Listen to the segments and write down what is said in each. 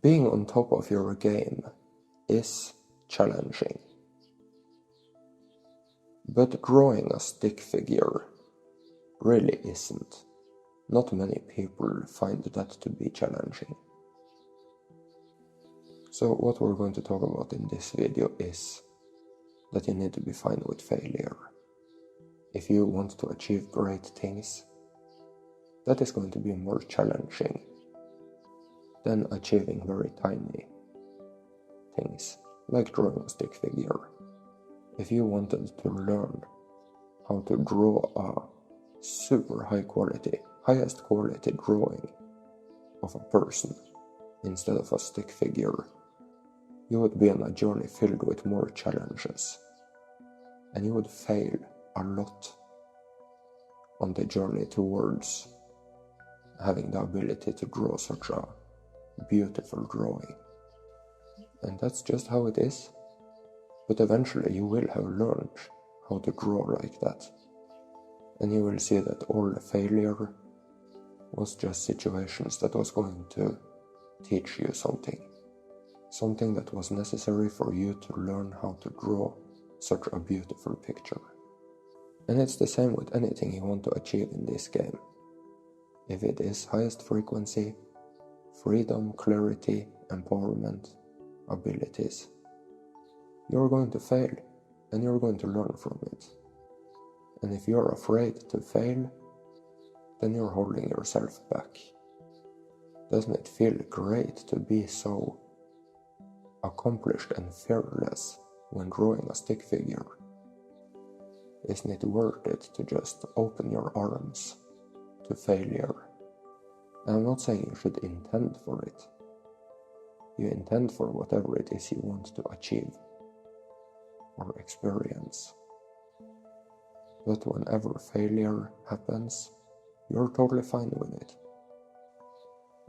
Being on top of your game is challenging. But drawing a stick figure really isn't. Not many people find that to be challenging. So what we're going to talk about in this video is that you need to be fine with failure. If you want to achieve great things, that is going to be more challenging than achieving very tiny things, like drawing a stick figure. If you wanted to learn how to draw a super highest quality drawing of a person instead of a stick figure, you would be on a journey filled with more challenges, and you would fail a lot on the journey towards having the ability to draw such a beautiful drawing. And that's just how it is. But eventually you will have learned how to draw like that, and you will see that all the failure was just situations that was going to teach you something that was necessary for you to learn how to draw such a beautiful picture. And it's the same with anything you want to achieve in this game. If it is highest frequency, freedom, clarity, empowerment, abilities, you're going to fail, and you're going to learn from it. And if you're afraid to fail, then you're holding yourself back. Doesn't it feel great to be so accomplished and fearless when drawing a stick figure? Isn't it worth it to just open your arms to failure? And I'm not saying you should intend for it. You intend for whatever it is you want to achieve or experience. But whenever failure happens, you're totally fine with it.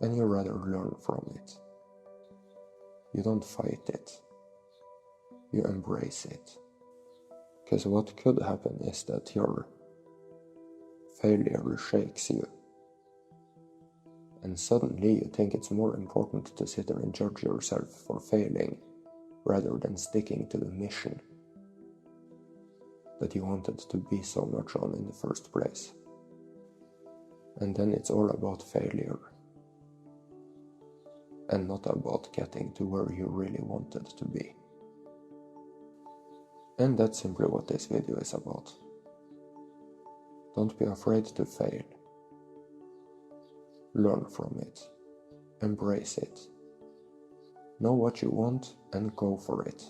And you rather learn from it. You don't fight it. You embrace it. Because what could happen is that your failure shakes you. And suddenly you think it's more important to sit there and judge yourself for failing rather than sticking to the mission that you wanted to be so much on in the first place. And then it's all about failure and not about getting to where you really wanted to be. And that's simply what this video is about. Don't be afraid to fail. Learn from it. Embrace it. Know what you want and go for it.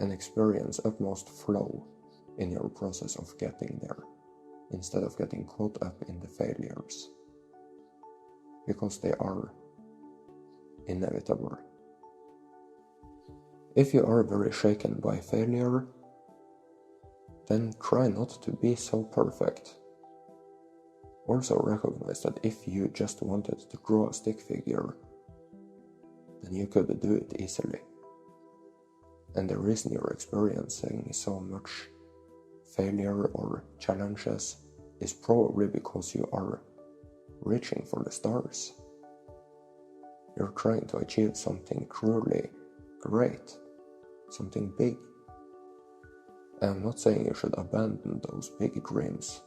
And experience utmost flow in your process of getting there, instead of getting caught up in the failures, because they are inevitable. If you are very shaken by failure, then try not to be so perfect. Also recognize that if you just wanted to draw a stick figure, then you could do it easily. And the reason you're experiencing so much failure or challenges is probably because you are reaching for the stars. You're trying to achieve something truly great, something big. I'm not saying you should abandon those big dreams.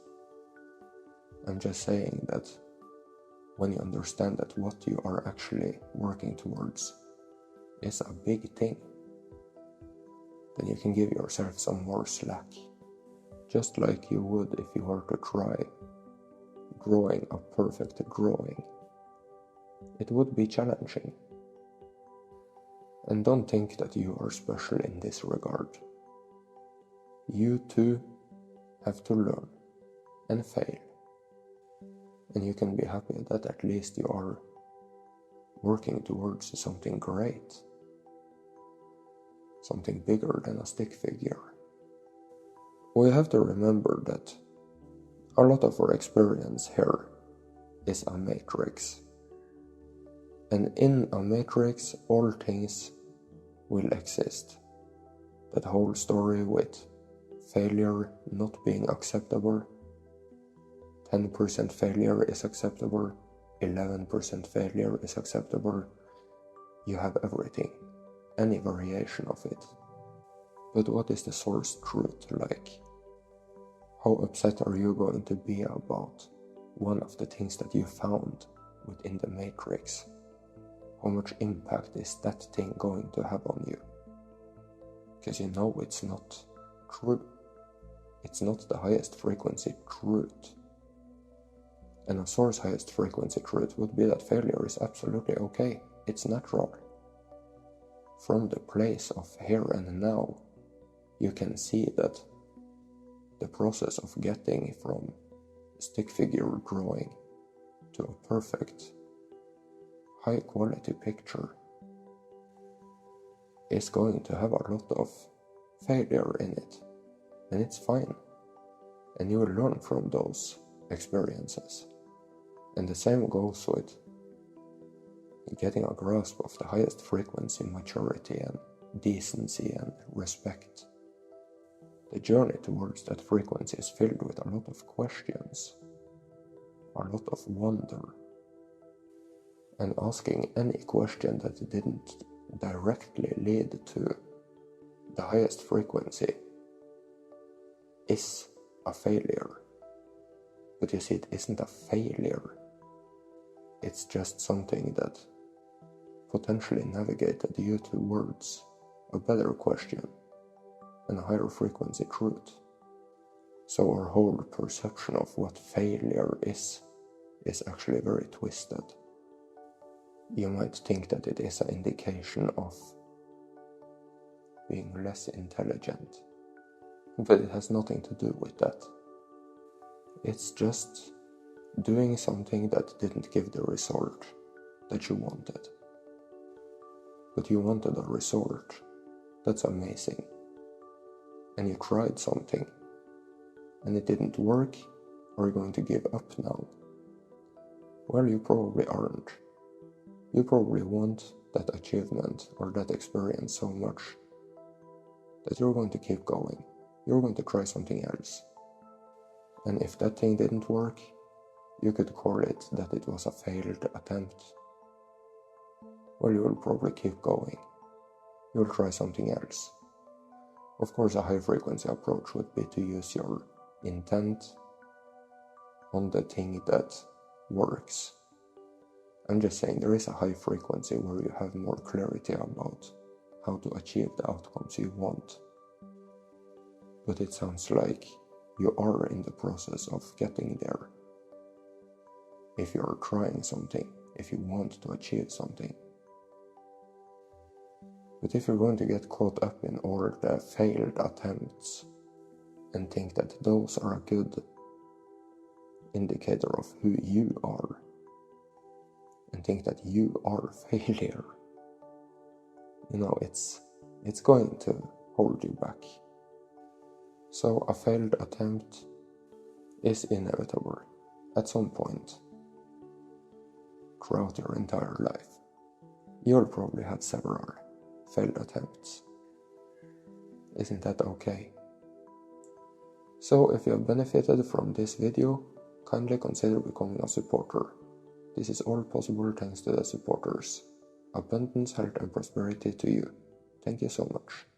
I'm just saying that when you understand that what you are actually working towards is a big thing, then you can give yourself some more slack. Just like you would if you were to try drawing a perfect drawing. It would be challenging. And don't think that you are special in this regard. You too have to learn and fail. And you can be happy that at least you are working towards something great. Something bigger than a stick figure. We have to remember that a lot of our experience here is a matrix. And in a matrix, all things will exist. That whole story with failure not being acceptable, 10% failure is acceptable, 11% failure is acceptable, you have everything, any variation of it. But what is the source truth like? How upset are you going to be about one of the things that you found within the matrix? How much impact is that thing going to have on you? Because you know it's not true. It's not the highest frequency truth. And a source highest frequency truth would be that failure is absolutely okay. It's natural. From the place of here and now, you can see that the process of getting from stick figure drawing to a perfect, high quality picture is going to have a lot of failure in it, and it's fine, and you will learn from those experiences. And the same goes with getting a grasp of the highest frequency, maturity and decency and respect. The journey towards that frequency is filled with a lot of questions, a lot of wonder, and asking any question that didn't directly lead to the highest frequency is a failure. But you see, it isn't a failure. It's just something that potentially navigated you towards a better question and a higher frequency truth. So our whole perception of what failure is actually very twisted. You might think that it is an indication of being less intelligent, but it has nothing to do with that. It's just doing something that didn't give the result that you wanted. But you wanted a result. That's amazing. And you tried something, and it didn't work. Are you going to give up now? Well, you probably aren't. You probably want that achievement or that experience so much that you're going to keep going. You're going to try something else. And if that thing didn't work, you could call it that it was a failed attempt. Well, you will probably keep going. You'll try something else. Of course, a high frequency approach would be to use your intent on the thing that works. I'm just saying there is a high frequency where you have more clarity about how to achieve the outcomes you want. But it sounds like you are in the process of getting there. If you are trying something, if you want to achieve something. But if you're going to get caught up in all the failed attempts and think that those are a good indicator of who you are, and think that you are failure, it's going to hold you back. So a failed attempt is inevitable at some point throughout your entire life. You'll probably have several failed attempts. Isn't that okay? So if you have benefited from this video, kindly consider becoming a supporter. This is all possible thanks to the supporters. Abundance, health and prosperity to you. Thank you so much.